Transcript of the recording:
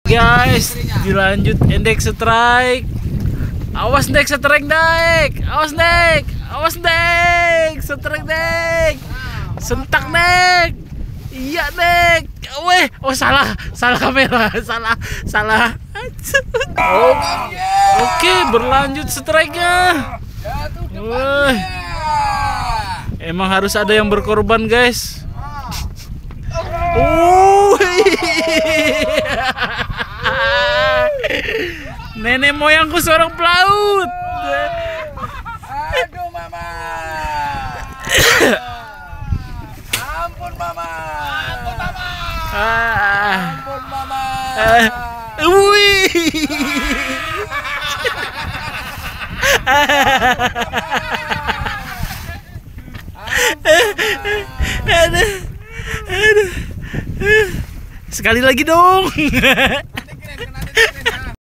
Guys, dilanjut Endek strike. Awas Dek, strike Dek. Awas Dek. Awas Dek. Strike Dek. Sentak Dek. Iya Dek. Weh, oh salah kamera, salah. Oke, berlanjut strike-nya. Weh. Emang harus ada yang berkorban, guys. Nenek moyangku seorang pelaut. Aduh mama. Ampun mama. Ampun mama. Ampun mama. Wih. Aduh. Sekali lagi dong.